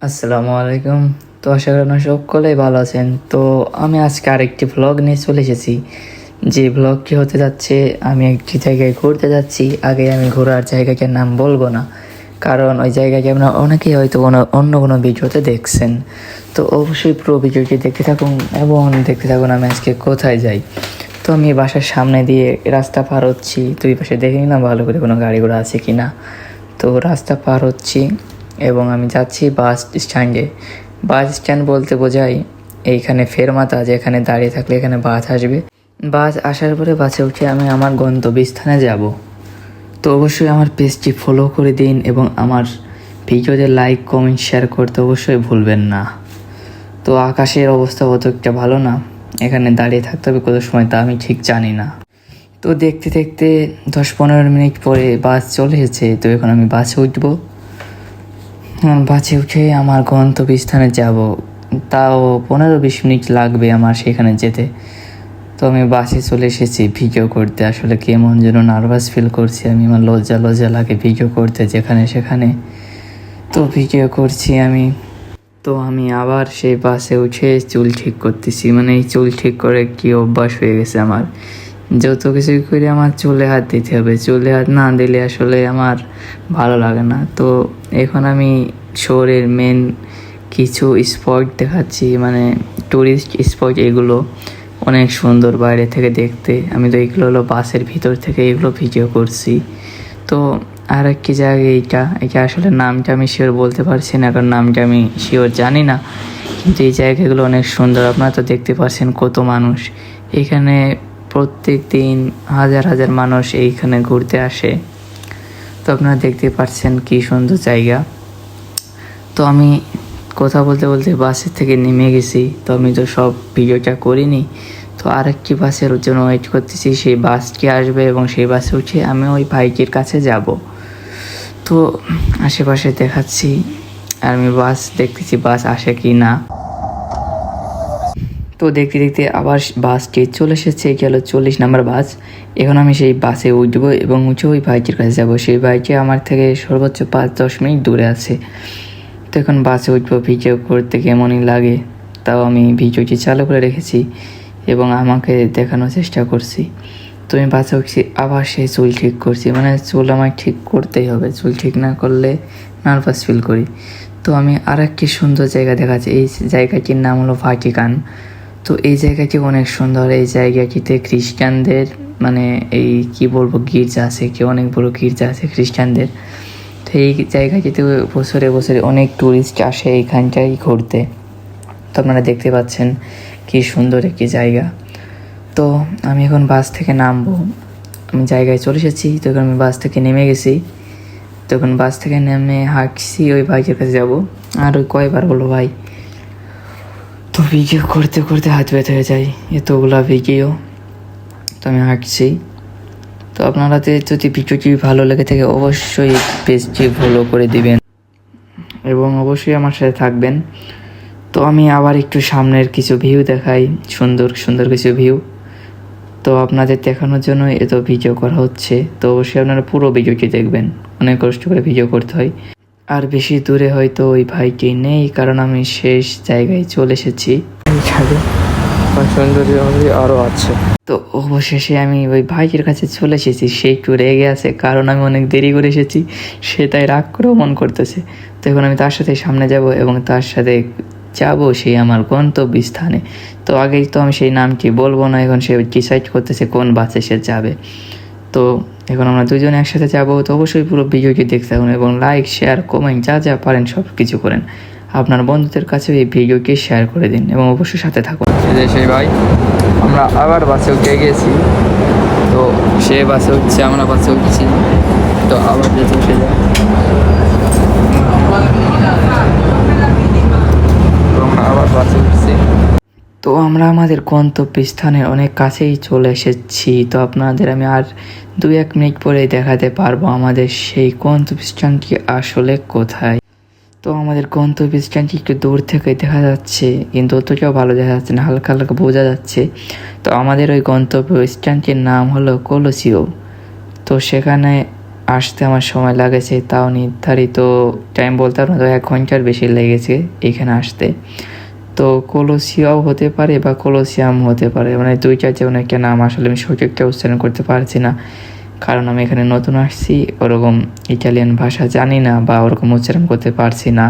আসসালামু আলাইকুম। তো আশা করি আপনারা সকলেই ভালো আছেন। তো আমি আজকে আরেকটি ভ্লগ নিয়ে চলে এসেছি। যে ভ্লগটি হতে যাচ্ছে, আমি একটি জায়গায় ঘুরতে যাচ্ছি। আগে আমি ঘোরার জায়গাটার নাম বলবো না, কারণ ওই জায়গাটি আপনারা অনেকেই হয়তো অন্য কোনো ভিডিওতে দেখছেন। তো অবশ্যই পুরো ভিডিওটি দেখতে থাকুন এবং দেখতে থাকুন আমি আজকে কোথায় যাই। তো আমি বাসার সামনে দিয়ে রাস্তা পার হচ্ছি। দুই পাশে দেখে নিলাম ভালো করে কোনো গাড়ি ঘোড়া আছে কি না। তো রাস্তা পার হচ্ছি এবং আমি যাচ্ছি বাস স্ট্যান্ডে। বাস স্ট্যান্ড বলতে বোঝায় এইখানে ফেরমাতা, যেখানে দাঁড়িয়ে থাকলে এখানে বাস আসবে। বাস আসার পরে বাসে উঠে আমি আমার গন্তব্যস্থানে যাব। তো অবশ্যই আমার পেজটি ফলো করে দিন এবং আমার ভিডিওতে লাইক কমেন্ট শেয়ার করতে অবশ্যই ভুলবেন না। তো আকাশের অবস্থা অত একটা ভালো না, এখানে দাঁড়িয়ে থাকতে হবে কত সময় তা আমি ঠিক জানি না। তো দেখতে দেখতে 10-15 মিনিট পরে বাস চলে এসেছে। তো এখন আমি বাসে উঠবো। বাসে উঠে আমার গন্তব্যস্থানে যাব, তাও 15-20 মিনিট লাগবে আমার সেখানে যেতে। তো আমি বাসে চলে এসেছি ভিডিও করতে। আসলে কেমন যেন নার্ভাস ফিল করছি আমি, আমার লজ্জা লজ্জা লাগে ভিডিও করতে যেখানে সেখানে। তো ভিডিও করছি আমি। তো আমি আবার সেই বাসে উঠে চুল ঠিক করতেছি। মানে এই চুল ঠিক করে কি অভ্যাস হয়ে গেছে আমার, যত কিছু করে আমার চুলে হাত দিতে হবে। চুলে হাত না দিলে আসলে আমার ভালো লাগে না। তো এখন আমি শহরের মেন কিছু স্পট দেখাচ্ছি, মানে টুরিস্ট স্পট। এগুলো অনেক সুন্দর বাইরে থেকে দেখতে। আমি তো এগুলো হলো বাসের ভিতর থেকে এগুলো ভিডিও করছি। তো আর একটি জায়গা, এটা আসলে নামটা আমি শিওর বলতে পারছি না, কারণ নামটা আমি শিওর জানি না। কিন্তু এই জায়গাগুলো অনেক সুন্দর। আপনারা তো দেখতে পাচ্ছেন কত মানুষ এখানে। প্রত্যেক দিন হাজার হাজার মানুষ এইখানে ঘুরতে আসে। তো আপনারা দেখতে পাচ্ছেন কি সুন্দর জায়গা। তো আমি কথা বলতে বলতে বাসের থেকে নেমে গেছি। তো আমি তো সব ভিডিওটা করিনি। তো আরেকটি বাসের জন্য ওয়েট করতেছি, সেই বাসটি আসবে এবং সেই বাসে উঠে আমি ওই ভাইটির কাছে যাব। তো আশেপাশে দেখাচ্ছি আর আমি বাস দেখতেছি বাস আসে কি না। তো দেখতে দেখতে আবার বাসটি চলে এসেছে, গেল 40 নম্বর বাস। এখন আমি সেই বাসে উঠবো এবং উঠে ওই ভাইটির কাছে যাব। সেই ভাইটি আমার থেকে সর্বোচ্চ 5-10 মিনিট দূরে আছে। তো এখন বাসে উঠবো। ভিডিও করতে কেমনই লাগে, তাও আমি ভিডিওটি চালু করে রেখেছি এবং আমাকে দেখানোর চেষ্টা করছি। তো আমি বাসে উঠছি, আবার সেই চুল ঠিক করছি। মানে চুল আমায় ঠিক করতেই হবে, চুল ঠিক না করলে নার্ভাস ফিল করি। তো আমি আর একটি সুন্দর জায়গা দেখাচ্ছি। এই জায়গাটির নাম হলো ভাটিকান। তো এই জায়গাটি অনেক সুন্দর। এই জায়গাটিতে খ্রিস্টানদের মানে এই কি বলবো গির্জা আছে, কি অনেক বড় গির্জা আছে খ্রিস্টানদের। তো এই জায়গাটিতে বছরে বছরে অনেক টুরিস্ট আসে এইখানটায় ঘুরতে। তো আপনারা দেখতে পাচ্ছেন কি সুন্দর একটি জায়গা। তো আমি এখন বাস থেকে নামবো, আমি জায়গায় চলে এসেছি। তো এখন আমি বাস থেকে নেমে গেছি। তখন বাস থেকে নেমে হাঁটছি ওই ভাইয়ের কাছে যাব। আর ওই কয়বার বলো ভাই। তো ভিডিও করতে করতে হাত ব্যথা হয়ে যায়, এতগুলা ভিডিও। তো আমি হাঁটছি। তো আপনারা যদি ভিডিওটি ভালো লেগে থাকে অবশ্যই পেজটি ফলো করে দিবেন এবং অবশ্যই আমার সাথে থাকবেন। তো আমি আবার একটু সামনের কিছু ভিউ দেখাই, সুন্দর সুন্দর কিছু ভিউ। তো আপনাদের দেখানোর জন্য এত ভিডিও করা হচ্ছে। তো অবশ্যই আপনারা পুরো ভিডিওটি দেখবেন, অনেক কষ্ট করে ভিডিও করতে হয়। আর বেশি দূরে হয়তো ওই ভাইটি নেই, কারণ আমি শেষ জায়গায় চলে এসেছি। আরও আছে। তো অবশেষে আমি ওই ভাইটির কাছে চলে এসেছি। সে একটু রেগে আছে, কারণ আমি অনেক দেরি করে এসেছি। সে তাই রাগ করেও মন করতেছে। তো এখন আমি তার সাথে সামনে যাব এবং তার সাথে যাব সেই আমার গন্তব্যস্থানে। তো আগেই তো আমি সেই নামটি বলবো না, এখন সে ডিসাইড করতেছে কোন বাসে সে যাবে। তো এখন আমরা দুজনে একসাথে যাবো। তো অবশ্যই পুরো ভিডিওটি দেখতে থাকুন এবং লাইক শেয়ার কমেন্ট যা যা পারেন সব কিছু করেন। আপনার বন্ধুদের কাছে এই ভিডিওটি শেয়ার করে দিন এবং অবশ্যই সাথে থাকুন। সেই ভাই আমরা আবার বাসে উঠে গিয়েছি। তো সে বাসে উঠছে, আমরা বাসে উঠছি। তো আবার যেতে উঠে যায়। তো আমরা আবার বাসে উঠছি। তো আমরা আমাদের গন্তব্যস্থানের অনেক কাছেই চলে এসেছি। তো আপনাদের আমি আর 2-1 মিনিট পরে দেখাতে পারবো আমাদের সেই গন্তব্যস্থানটি আসলে কোথায়। তো আমাদের গন্তব্যস্থানটি একটু দূর থেকে দেখা যাচ্ছে, কিন্তু অতটাও ভালো দেখা যাচ্ছে না, হালকা হালকা বোঝা যাচ্ছে। তো আমাদের ওই গন্তব্যস্থানটির নাম হলো কলসিও। তো সেখানে আসতে আমার সময় লাগেছে, তাও নির্ধারিত টাইম বলতে আপনার 1 ঘন্টার বেশি লেগেছে এখানে আসতে। তো কলোসিয়াও হতে পারে বা কলোসিয়াম হতে পারে, মানে দুইটার যে একটা নাম আসলে আমি সঠিকটা উচ্চারণ করতে পারছি না, কারণ আমি এখানে নতুন আসছি, ওরকম ইটালিয়ান ভাষা জানি না বা ওরকম উচ্চারণ করতে পারছি না।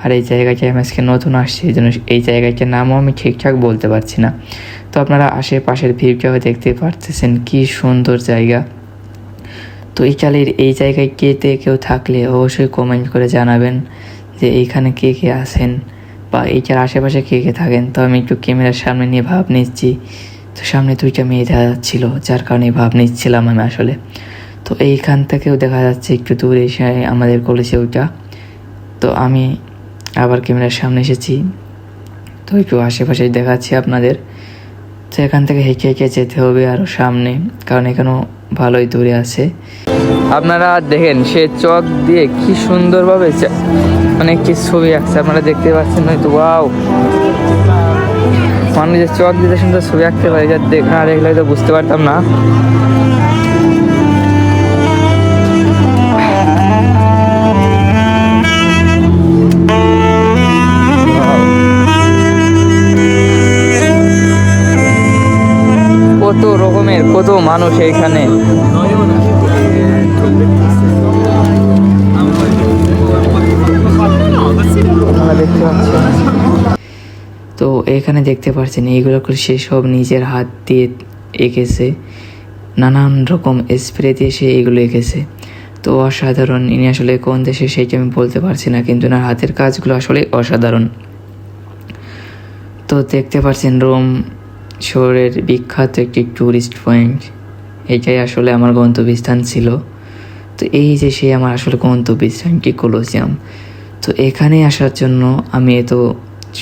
আর এই জায়গাটায় আমি আজকে নতুন আসছি, এই জন্য এই জায়গাটার নামও আমি ঠিকঠাক বলতে পারছি না। তো আপনারা আশেপাশের ভিউটাও দেখতে পারতেছেন, কি সুন্দর জায়গা। তো ইটালির এই জায়গায় কেউ থাকলে অবশ্যই কমেন্ট করে জানাবেন যে এইখানে কে কে আছেন বা এইটার আশেপাশে কে কে থাকেন। তো আমি একটু ক্যামেরার সামনে নিয়ে ভাব নিচ্ছি, তো সামনে 2টা মেয়ে দেখা যাচ্ছিলো, যার কারণে ভাব নিচ্ছিলাম আমি আসলে। তো এইখান থেকেও দেখা যাচ্ছে একটু দূরে এসে আমাদের কলেজেওটা। তো আমি আবার ক্যামেরার সামনে এসেছি, তো একটু আশেপাশে দেখাচ্ছি আপনাদের। তো এখান থেকে হেঁটে হেঁটে যেতে হবে আরও সামনে, কারণ এখানেও ভালোই দূরে আছে। আপনারা দেখেন সে চক দিয়ে কি সুন্দরভাবে মানে কি ছবি আঁকছে, আপনারা দেখতে পাচ্ছেন হয়তো। ওয়াও, মানুষ যে চক দিতে সুন্দর ছবি আঁকতে পারে, যা না দেখলে হয়তো বুঝতে পারতাম না। কত রকমের কত মানুষ এইখানে। দেখতে পাচ্ছেন, তো এখানে দেখতে পাচ্ছেন এইগুলো সে সব নিজের হাত দিয়ে এঁকেছে, নানান রকম স্প্রে দিয়ে সে এগুলো এঁকেছে। তো অসাধারণ, ইনি আসলে কোন দেশে সেইটা আমি বলতে পারছি না, কিন্তু না হাতের কাজগুলো আসলে অসাধারণ। তো দেখতে পাচ্ছেন রোম শহরের বিখ্যাত একটি ট্যুরিস্ট পয়েন্ট, এটাই আসলে আমার গন্তব্যস্থান ছিল। তো এই যে সেই আমার আসলে গন্তব্যস্থানটি কলোসিয়াম। তো এখানে আসার জন্য আমি এত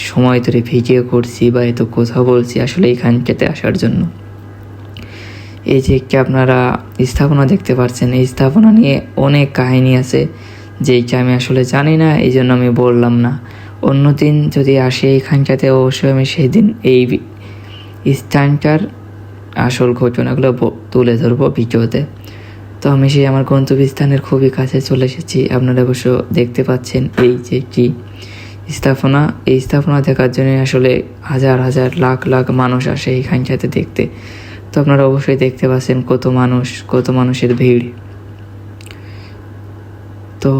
সময় ধরে ভিডিও করছি বা এত কথা বলছি আসলে এইখানটাতে আসার জন্য। এই যে একটি আপনারা স্থাপনা দেখতে পাচ্ছেন, এই স্থাপনা নিয়ে অনেক কাহিনী আছে, যেইটা আমি আসলে জানি না, এই জন্য আমি বললাম না। অন্যদিন যদি আসি এইখানটাতে অবশ্যই আমি সেদিন এই স্থানটার আসল ঘটনাগুলো তুলে ধরবো ভিডিওতে। তো আমি সেই আমার গন্তব্যস্থানের খুবই কাছে চলে এসেছি। আপনারা অবশ্য দেখতে পাচ্ছেন এই যে একটি স্থাপনা, এই স্থাপনা দেখার জন্য আসলে হাজার হাজার লাখ লাখ মানুষ আসে এইখানটাতে দেখতে। তো আপনারা অবশ্যই দেখতে পাচ্ছেন কত মানুষের ভিড়। তো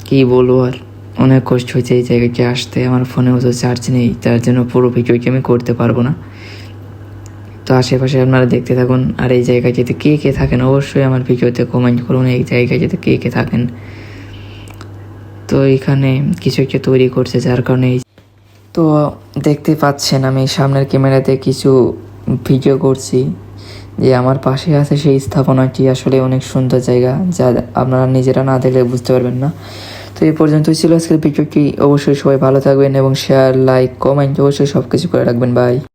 কি বলবো আর, অনেক কষ্ট হয়েছে এই জায়গাটি আসতে। আমার ফোনেও তো চার্জ নেই, তার জন্য পুরো ভিডিওটি আমি করতে পারবো না। তো আশেপাশে আপনারা দেখতে থাকুন। আর এই জায়গাটিতে কে কে থাকেন অবশ্যই আমার ভিডিওতে কমেন্ট করুন, এই জায়গাটিতে কে কে থাকেন। তো এখানে কিছু একটা তৈরি করছে, যার কারণে তো দেখতে পাচ্ছেন আমি সামনের ক্যামেরাতে কিছু ভিডিও করছি, যে আমার পাশে আছে সেই স্থাপনাটি আসলে অনেক সুন্দর জায়গা, যা আপনারা নিজেরা না দেখলে বুঝতে পারবেন না। তো এই পর্যন্তই ছিল আজকের ভিডিওটি। অবশ্যই সবাই ভালো থাকবেন এবং শেয়ার, লাইক, কমেন্ট অবশ্যই সব কিছু করে রাখবেন। বাই।